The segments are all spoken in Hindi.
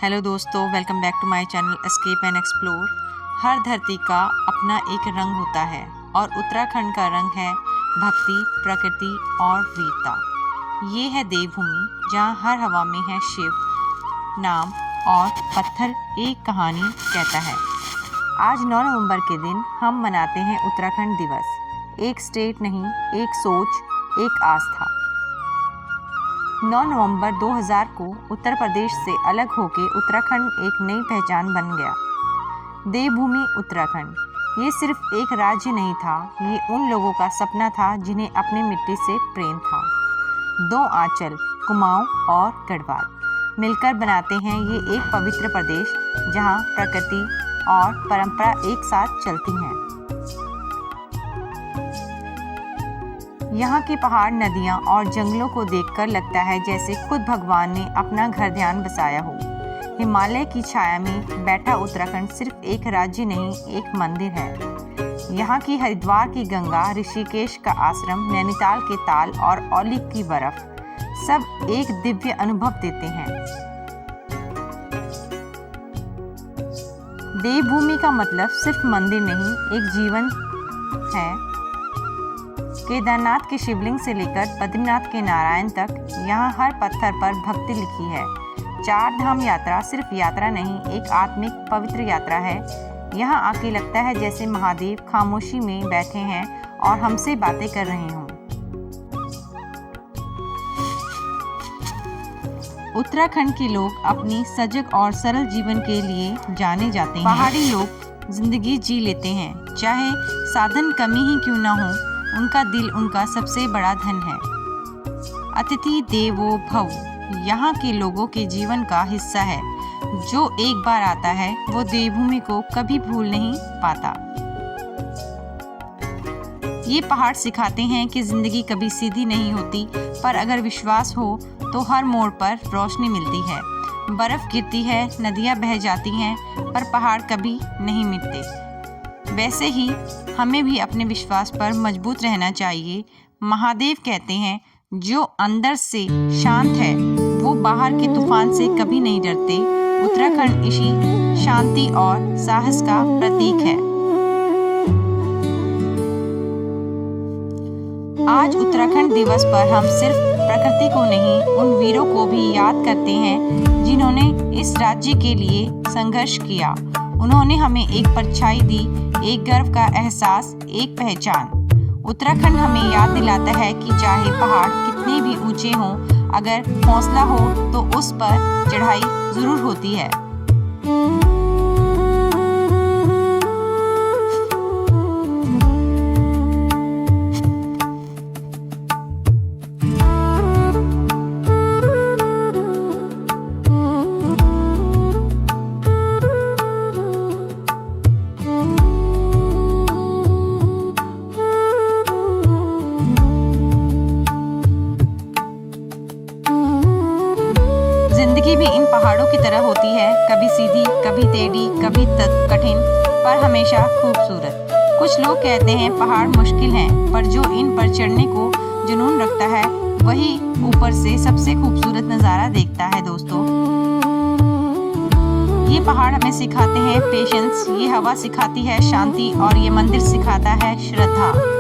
हेलो दोस्तों, welcome back to my channel escape and explore. हर धरती का अपना एक रंग होता है और उत्तराखंड का रंग है भक्ति, प्रकृति और वीरता। ये है देवभूमि जहाँ हर हवा में है शिव नाम और पत्थर एक कहानी कहता है। आज 9 नवंबर के दिन हम मनाते हैं उत्तराखंड दिवस। एक स्टेट नहीं, एक सोच, एक आस्था। 9 नवंबर 2000 को उत्तर प्रदेश से अलग होकर उत्तराखंड एक नई पहचान बन गया। देवभूमि उत्तराखंड ये सिर्फ एक राज्य नहीं था, ये उन लोगों का सपना था जिन्हें अपनी मिट्टी से प्रेम था। 2 आंचल कुमाऊं और गढ़वाल मिलकर बनाते हैं ये एक पवित्र प्रदेश जहां प्रकृति और परंपरा एक साथ चलती हैं। यहाँ के पहाड़, नदियाँ और जंगलों को देखकर लगता है जैसे खुद भगवान ने अपना घर ध्यान बसाया हो। हिमालय की छाया में बैठा उत्तराखंड सिर्फ एक राज्य नहीं, एक मंदिर है। यहाँ की हरिद्वार की गंगा, ऋषिकेश का आश्रम, नैनीताल के ताल और औली की बर्फ सब एक दिव्य अनुभव देते हैं। देवभूमि का मतलब सिर्फ मंदिर नहीं, एक जीवन है। केदारनाथ के शिवलिंग से लेकर बद्रीनाथ के नारायण तक यहाँ हर पत्थर पर भक्ति लिखी है। 4 धाम यात्रा सिर्फ यात्रा नहीं, एक आत्मिक पवित्र यात्रा है। यहाँ आके लगता है जैसे महादेव खामोशी में बैठे हैं और हमसे बातें कर रहे हों। उत्तराखंड के लोग अपनी सजग और सरल जीवन के लिए जाने जाते हैं। पहाड़ी लोग जिंदगी जी लेते हैं, चाहे साधन कमी ही क्यों ना हो, उनका दिल उनका सबसे बड़ा धन है। अतिथि देवो भव यहाँ के लोगों के जीवन का हिस्सा है। जो एक बार आता है वो देवभूमि को कभी भूल नहीं पाता। ये पहाड़ सिखाते हैं कि जिंदगी कभी सीधी नहीं होती, पर अगर विश्वास हो तो हर मोड़ पर रोशनी मिलती है। बर्फ गिरती है, नदियाँ बह जाती हैं, पर पहाड़ कभी नहीं मिटते। वैसे ही हमें भी अपने विश्वास पर मजबूत रहना चाहिए। महादेव कहते हैं जो अंदर से शांत है वो बाहर के तूफान से कभी नहीं डरते। उत्तराखंड इसी शांति और साहस का प्रतीक है। आज उत्तराखंड दिवस पर हम सिर्फ प्रकृति को नहीं, उन वीरों को भी याद करते हैं जिन्होंने इस राज्य के लिए संघर्ष किया। उन्होंने हमें एक परछाई दी, एक गर्व का एहसास, एक पहचान। उत्तराखंड हमें याद दिलाता है कि चाहे पहाड़ कितने भी ऊंचे हों, अगर हौसला हो तो उस पर चढ़ाई जरूर होती है। जिंदगी भी इन पहाड़ों की तरह होती है, कभी सीधी, कभी टेढ़ी, कभी कठिन, पर हमेशा खूबसूरत। कुछ लोग कहते हैं पहाड़ मुश्किल हैं, पर जो इन पर चढ़ने को जुनून रखता है वही ऊपर से सबसे खूबसूरत नज़ारा देखता है। दोस्तों, ये पहाड़ हमें सिखाते हैं पेशेंस, ये हवा सिखाती है शांति और ये मंदिर सिखाता है श्रद्धा।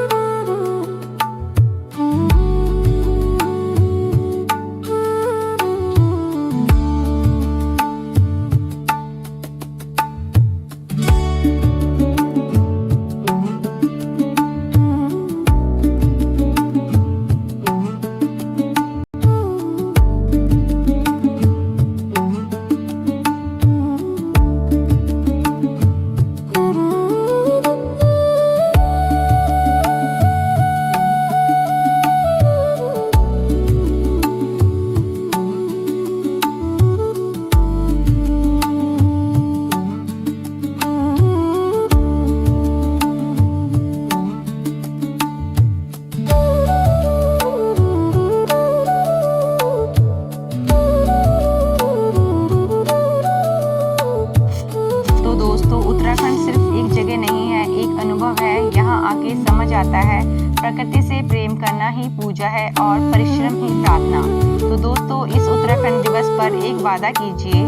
आके समझ आता है प्रकृति से प्रेम करना ही पूजा है और परिश्रम ही प्रार्थना। तो दोस्तों, इस उत्तराखंड दिवस पर एक वादा कीजिए,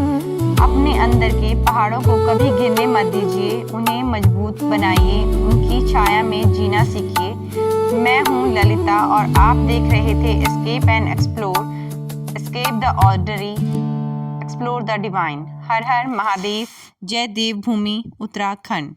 अपने अंदर के पहाड़ों को कभी गिरने मत दीजिए, उन्हें मजबूत बनाइए, उनकी छाया में जीना सीखिए। मैं हूँ ललिता और आप देख रहे थे escape and explore, escape the ordinary, explore the divine. हर हर महादेव। जय देवभूमि उत्तराखंड।